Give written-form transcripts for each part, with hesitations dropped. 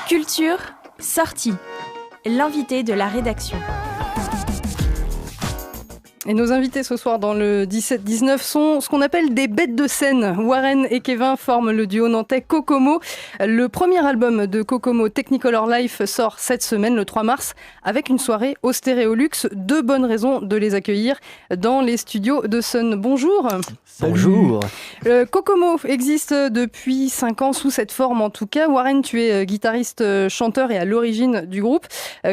Culture, sortie. L'invité de la rédaction. Et nos invités ce soir dans le 17-19 sont ce qu'on appelle des bêtes de scène. Warren et Kevin forment le duo nantais Kokomo. Le premier album de Kokomo, Technicolor Life, sort cette semaine, le 3 mars, avec une soirée au Stéréolux. Deux bonnes raisons de les accueillir dans les studios de Sun. Bonjour. Bonjour. Kokomo existe depuis 5 ans sous cette forme en tout cas. Warren, tu es guitariste, chanteur et à l'origine du groupe.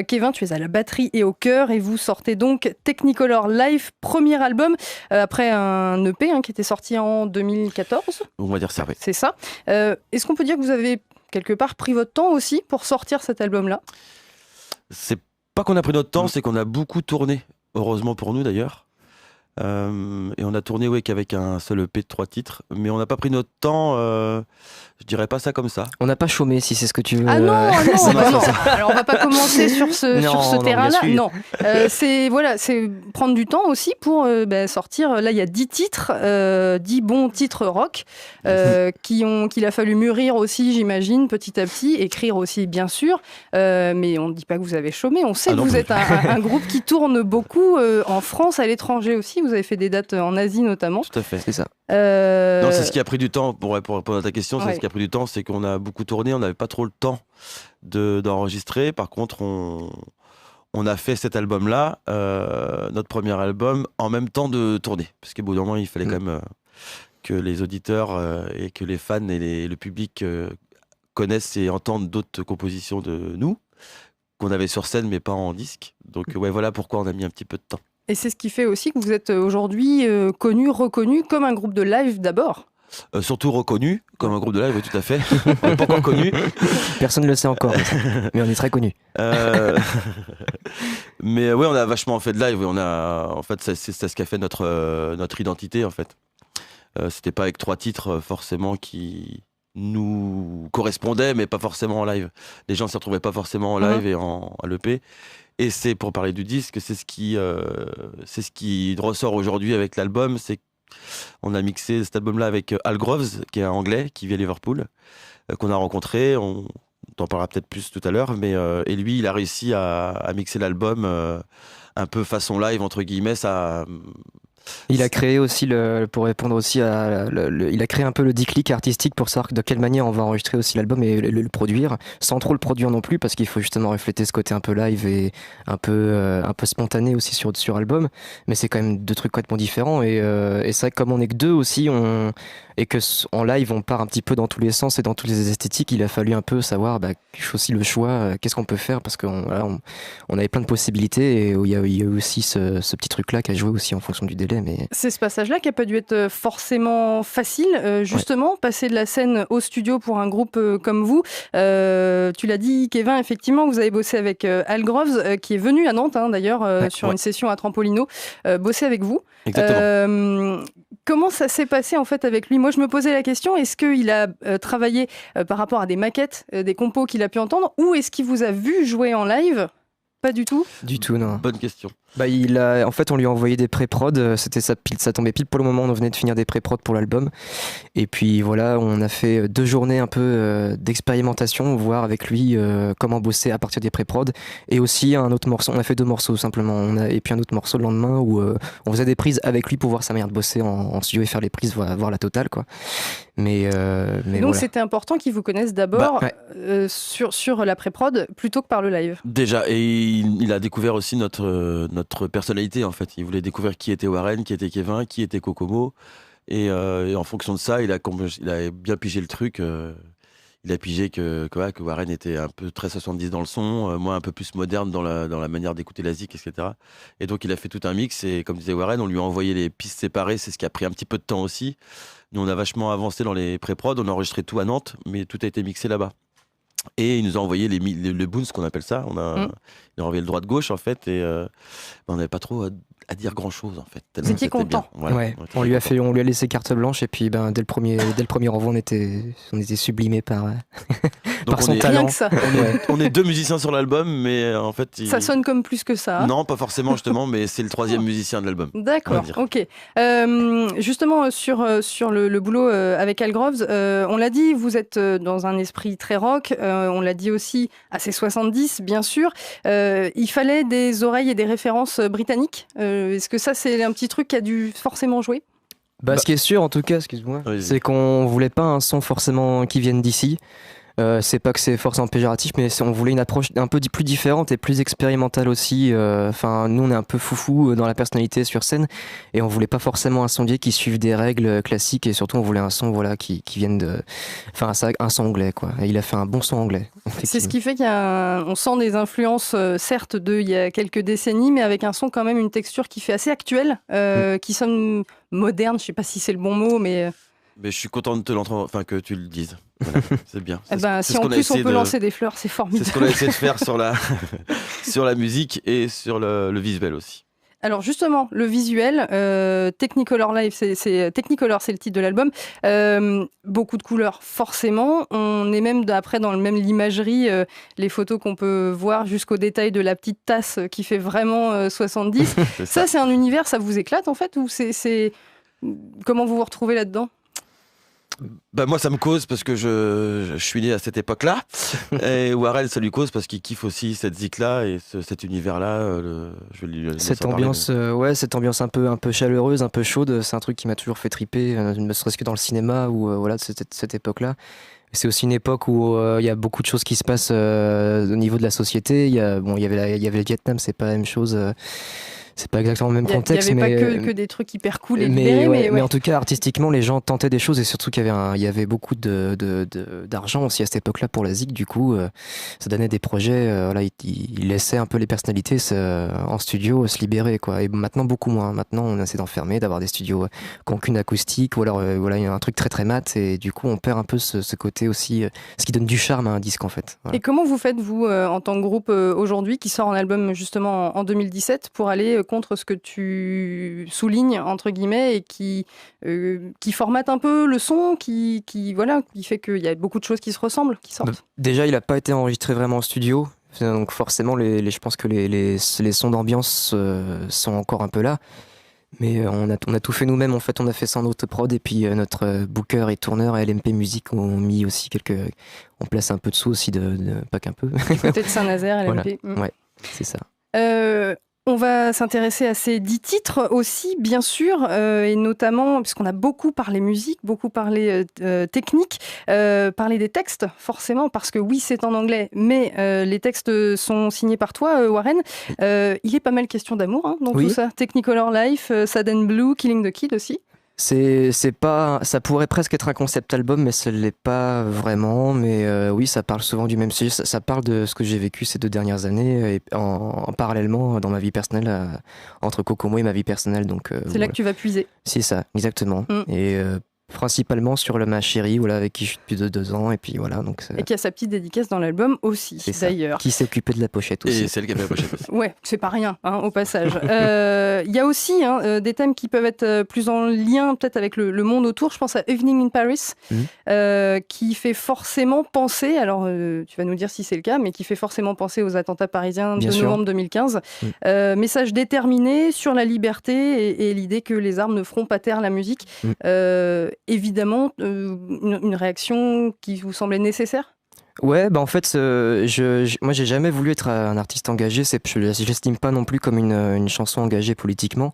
Kevin, tu es à la batterie et au chœur et vous sortez donc Technicolor Life, premier album après un EP qui était sorti en 2014. On va dire ça, oui. C'est ça. Est-ce qu'on peut dire que vous avez quelque part pris votre temps aussi pour sortir cet album-là ? C'est pas qu'on a pris notre temps, c'est qu'on a beaucoup tourné, heureusement pour nous d'ailleurs. Et on a tourné qu'avec un seul EP de 3 titres, mais on n'a pas pris notre temps, je dirais pas ça comme ça. On n'a pas chômé, si c'est ce que tu veux. Ah non. Alors on va pas commencer sur ce terrain-là. Non, c'est prendre du temps aussi pour sortir. Là, il y a 10 titres, 10 bons titres rock qu'il a fallu mûrir aussi, j'imagine, petit à petit, écrire aussi, bien sûr. Mais on ne dit pas que vous avez chômé. On sait que vous êtes un groupe qui tourne beaucoup en France, à l'étranger aussi. Vous avez fait des dates en Asie notamment. Tout à fait. C'est ça. Non, c'est ce qui a pris du temps, pour répondre à ta question, c'est ce qui a pris du temps, c'est qu'on a beaucoup tourné, on n'avait pas trop le temps d'enregistrer. Par contre, on a fait cet album-là, notre premier album, en même temps de tourner. Parce qu'au bout d'un moment, il fallait quand même que les auditeurs et que les fans et le public connaissent et entendent d'autres compositions de nous, qu'on avait sur scène mais pas en disque. Donc voilà pourquoi on a mis un petit peu de temps. Et c'est ce qui fait aussi que vous êtes aujourd'hui reconnu comme un groupe de live d'abord. Surtout reconnu comme un groupe de live, oui, tout à fait. On n'est pas encore connu. Personne ne le sait encore, mais on est très connu. Mais on a vachement fait de live. En fait, c'est ce qui a fait notre identité, en fait. C'était pas avec 3 titres forcément qui nous correspondaient, mais pas forcément en live. Les gens ne s'y retrouvaient pas forcément en live et à l'EP. Et c'est, pour parler du disque, c'est ce qui ressort aujourd'hui avec l'album. C'est qu'on a mixé cet album-là avec Al Groves, qui est un Anglais, qui vit à Liverpool, qu'on a rencontré. On t'en parlera peut-être plus tout à l'heure. Et lui, il a réussi à mixer l'album un peu façon live, entre guillemets. Il a créé aussi, pour répondre aussi il a créé un peu le déclic artistique pour savoir de quelle manière on va enregistrer aussi l'album et le produire, sans trop le produire non plus, parce qu'il faut justement refléter ce côté un peu live et un peu spontané aussi sur album. Mais c'est quand même 2 trucs complètement différents. Et c'est vrai que comme on est que 2 aussi, et que en live on part un petit peu dans tous les sens et dans toutes les esthétiques, il a fallu un peu savoir aussi le choix, qu'est-ce qu'on peut faire, parce qu'on avait plein de possibilités et il y a eu aussi ce petit truc là qui a joué aussi en fonction du délai. Mais c'est ce passage-là qui n'a pas dû être forcément facile, justement, passer de la scène au studio pour un groupe comme vous. Tu l'as dit, Kevin, effectivement, vous avez bossé avec Al Groves, qui est venu à Nantes, d'ailleurs, sur une session à Trampolino, bosser avec vous. Exactement. Comment ça s'est passé en fait avec lui ? Moi, je me posais la question, est-ce qu'il a travaillé par rapport à des maquettes, des compos qu'il a pu entendre, ou est-ce qu'il vous a vu jouer en live ? Pas du tout ? Du tout, non. Bonne question. En fait, on lui a envoyé des pré-prod. Ça tombait pile pour le moment. On venait de finir des pré-prod pour l'album. Et puis voilà, on a fait 2 journées un peu d'expérimentation, voir avec lui comment bosser à partir des pré-prod. Et aussi un autre morceau. On a fait 2 morceaux simplement. Et puis un autre morceau le lendemain où on faisait des prises avec lui pour voir sa manière de bosser en studio et faire les prises, voir la totale, quoi. Mais donc voilà. C'était important qu'ils vous connaissent d'abord sur la pré-prod plutôt que par le live. Déjà, et il a découvert aussi notre personnalité, en fait. Il voulait découvrir qui était Warren, qui était Kevin, qui était Kokomo. Et en fonction de ça, il a bien pigé le truc. Il a pigé que Warren était un peu très 70 dans le son, moi un peu plus moderne dans la manière d'écouter la zik, etc. Et donc il a fait tout un mix. Et comme disait Warren, on lui a envoyé les pistes séparées. C'est ce qui a pris un petit peu de temps aussi. Nous, on a vachement avancé dans les pré-prod. On a enregistré tout à Nantes, mais tout a été mixé là-bas. Et il nous a envoyé le boons, qu'on appelle ça. Il a envoyé le droit de gauche, en fait, et on n'avait pas trop à dire grand chose en fait. Vous étiez content. Voilà, ouais. On lui a laissé carte blanche et puis dès le premier envoi on était sublimés par son talent. Rien que ça. On est 2 musiciens sur l'album, mais en fait ça sonne comme plus que ça. Non, pas forcément justement, mais c'est le 3e musicien de l'album. D'accord, ok. Justement sur le boulot avec Al Groves, on l'a dit, vous êtes dans un esprit très rock. On l'a dit aussi assez 70 bien sûr. Il fallait des oreilles et des références britanniques. Est-ce que ça c'est un petit truc qui a dû forcément jouer ? Ce qui est sûr en tout cas, c'est qu'on voulait pas un son forcément qui vienne d'ici. C'est pas que c'est forcément péjoratif, mais on voulait une approche un peu plus différente et plus expérimentale aussi. Enfin, nous on est un peu foufou dans la personnalité sur scène et on voulait pas forcément un sondier qui suive des règles classiques et surtout on voulait un son qui vienne de, enfin un son anglais quoi. Et il a fait un bon son anglais. C'est ce qui fait on sent des influences certes il y a quelques décennies, mais avec un son quand même une texture qui fait assez actuelle, qui sonne moderne. Je sais pas si c'est le bon mot, mais je suis content de te l'entendre, enfin que tu le dises. Voilà, c'est bien. Si en plus on peut lancer des fleurs, c'est formidable. C'est ce qu'on a essayé de faire sur la musique et sur le visuel aussi. Alors justement, le visuel, Technicolor Live, Technicolor, c'est le titre de l'album. Beaucoup de couleurs, forcément. On est même après dans l'imagerie, les photos qu'on peut voir jusqu'au détail de la petite tasse qui fait vraiment 70. Ça, c'est un univers, ça vous éclate en fait, ou c'est... Comment vous vous retrouvez là-dedans ? Moi ça me cause parce que je suis né à cette époque-là et Warren ça lui cause parce qu'il kiffe aussi cette zik-là et cet univers-là. Cette ambiance un peu chaleureuse, un peu chaude, c'est un truc qui m'a toujours fait triper, ne serait-ce que dans le cinéma ou de cette époque-là. C'est aussi une époque où il y a beaucoup de choses qui se passent au niveau de la société. Il y avait le Vietnam, c'est pas la même chose. C'est pas exactement le même contexte. Il n'y avait pas que des trucs hyper cool et libérés. Mais en tout cas, artistiquement, les gens tentaient des choses et surtout qu'il y avait beaucoup d'argent aussi à cette époque-là pour la zik. Du coup, ça donnait des projets. Ils laissaient un peu les personnalités en studio se libérer, quoi. Et maintenant, beaucoup moins. Maintenant, on essaie d'enfermer, d'avoir des studios qui n'ont qu'une acoustique ou alors il y a un truc très très mat et du coup, on perd un peu ce côté aussi, ce qui donne du charme à un disque en fait. Voilà. Et comment vous faites, vous, en tant que groupe aujourd'hui, qui sort un album justement en 2017, pour aller contre ce que tu soulignes entre guillemets et qui formate un peu le son, qui fait qu'il y a beaucoup de choses qui se ressemblent, qui sortent. Déjà, il n'a pas été enregistré vraiment en studio, donc forcément, je pense que les sons d'ambiance sont encore un peu là. Mais on a tout fait nous-mêmes, en fait, on a fait ça en auto-prod et puis notre booker et tourneur à LMP Music ont mis aussi on place un peu de sous aussi, pas qu'un peu. Peut-être Saint-Nazaire, LMP. Voilà. Ouais, c'est ça. On va s'intéresser à ces 10 titres aussi, bien sûr, et notamment, puisqu'on a beaucoup parlé musique, beaucoup parlé technique, parlé des textes, forcément, parce que oui, c'est en anglais, mais les textes sont signés par toi, Warren. Il est pas mal question d'amour dans tout ça. Technicolor Life, Sad and Blue, Killing the Kid aussi. Ça pourrait presque être un concept album, mais ça l'est pas vraiment. Mais oui, ça parle souvent du même sujet. Ça parle de ce que j'ai vécu ces 2 dernières années, et en parallèlement dans ma vie personnelle, entre Kokomo et ma vie personnelle. Donc c'est là que tu vas puiser. C'est ça, exactement. Et principalement sur ma chérie, avec qui je suis depuis 2 ans, et puis voilà. Donc et qui a sa petite dédicace dans l'album aussi, d'ailleurs. Qui s'est occupé de la pochette aussi. Et celle qui a fait la pochette aussi. Ouais, c'est pas rien, au passage. Il y a aussi des thèmes qui peuvent être plus en lien peut-être avec le monde autour. Je pense à Evening in Paris, qui fait forcément penser, alors tu vas nous dire si c'est le cas, mais qui fait forcément penser aux attentats parisiens de novembre 2015. Message déterminé sur la liberté et l'idée que les armes ne feront pas taire la musique. Évidemment, une réaction qui vous semblait nécessaire ? Ouais, en fait, moi j'ai jamais voulu être un artiste engagé, je l'estime pas non plus comme une chanson engagée politiquement,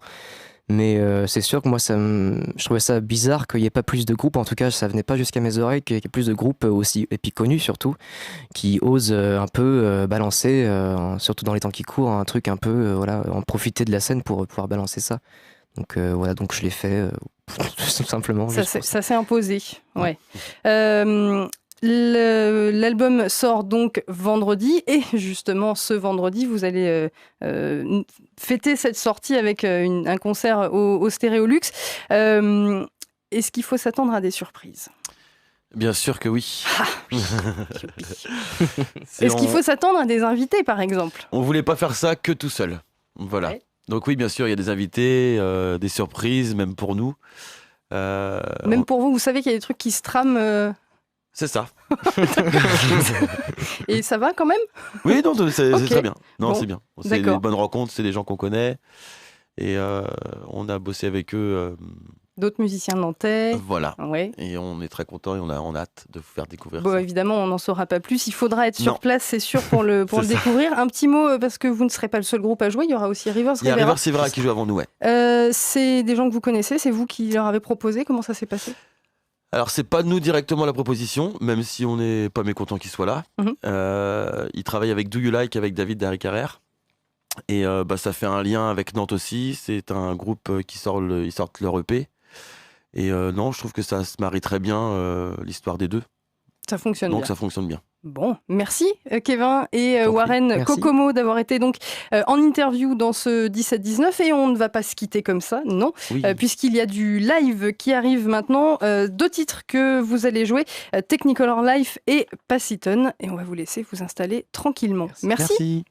mais c'est sûr que moi je trouvais ça bizarre qu'il n'y ait pas plus de groupes, en tout cas ça venait pas jusqu'à mes oreilles, qu'il y ait plus de groupes aussi, et puis connus surtout, qui osent un peu balancer, surtout dans les temps qui courent, un truc un peu, en profiter de la scène pour pouvoir balancer ça. Donc donc je l'ai fait tout simplement. Ça s'est imposé, ouais. L'album sort donc vendredi et justement ce vendredi vous allez fêter cette sortie avec un concert au Stéréolux. Est-ce qu'il faut s'attendre à des surprises ? Bien sûr que oui. Est-ce qu'il faut s'attendre à des invités par exemple ? On voulait pas faire ça que tout seul. Voilà. Ouais. Donc oui, bien sûr, il y a des invités, des surprises, même pour nous. Même pour vous, vous savez qu'il y a des trucs qui se trament. C'est ça. Et ça va quand même? Oui, non, c'est Ok. très bien. Non, Bon, c'est bien. C'est des d'accord. bonnes rencontres, c'est des gens qu'on connaît. Et on a bossé avec eux. D'autres musiciens nantais. Voilà. Ouais. Et on est très contents et on a hâte de vous faire découvrir Bon, ça. évidemment, on n'en saura pas plus. Il faudra être sur Non. place, c'est sûr, pour le C'est ça. découvrir. Un petit mot, parce que vous ne serez pas le seul groupe à jouer. Il y aura aussi Rivers Il y a Rivera. Rivers Rivera qui joue avant nous, ouais. C'est des gens que vous connaissez, c'est vous qui leur avez proposé. Comment ça s'est passé? Alors, c'est pas nous directement la proposition, même si on n'est pas mécontent qu'ils soient là. Ils travaillent avec Do You Like, avec David Derry Carrère. Et ça fait un lien avec Nantes aussi. C'est un groupe ils sortent leur EP. Et non, je trouve que ça se marie très bien, l'histoire des deux. Ça fonctionne Donc bien. ça fonctionne bien. Bon, merci Kevin et Warren Merci. Kokomo d'avoir été donc en interview dans ce 17-19 et on ne va pas se quitter comme ça, non, Oui. puisqu'il y a du live qui arrive maintenant, 2 titres que vous allez jouer, Technicolor Life et Passiton, et on va vous laisser vous installer tranquillement. Merci. Merci.